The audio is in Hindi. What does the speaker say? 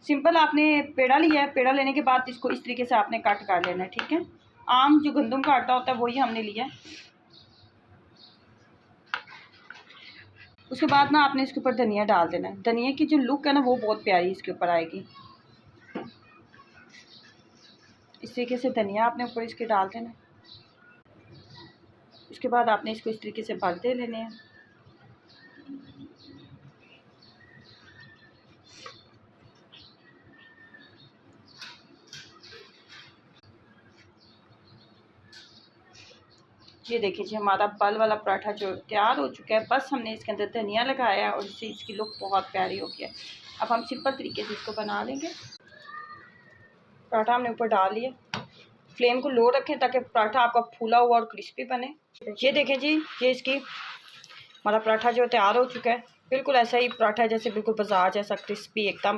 सिंपल आपने पेड़ा लिया है, पेड़ा लेने के बाद इसको इस तरीके से आपने कट कर लेना है, ठीक है। आम जो गंदम का आटा होता है वही हमने लिया है। उसके बाद ना आपने इसके ऊपर धनिया डाल देना है। धनिया की जो लुक है ना वो बहुत प्यारी इसके ऊपर आएगी। इस तरीके से धनिया आपने ऊपर इसके डाल देना है। उसके बाद आपने इसको इस तरीके से भर दे लेने हैं। ये देखिए जी हमारा बल वाला पराठा जो तैयार हो चुका है। बस हमने इसके अंदर धनिया लगाया और इससे इसकी लुक बहुत प्यारी हो गया है। अब हम सिंपल तरीके से इसको बना लेंगे। पराठा हमने ऊपर डाल लिया। फ्लेम को लो रखें ताकि पराठा आपका फूला हुआ और क्रिस्पी बने। ये देखें जी, ये इसकी हमारा पराठा जो तैयार हो चुका है। बिल्कुल ऐसा ही पराठा है जैसे बिल्कुल बाजार जैसा क्रिस्पी एकदम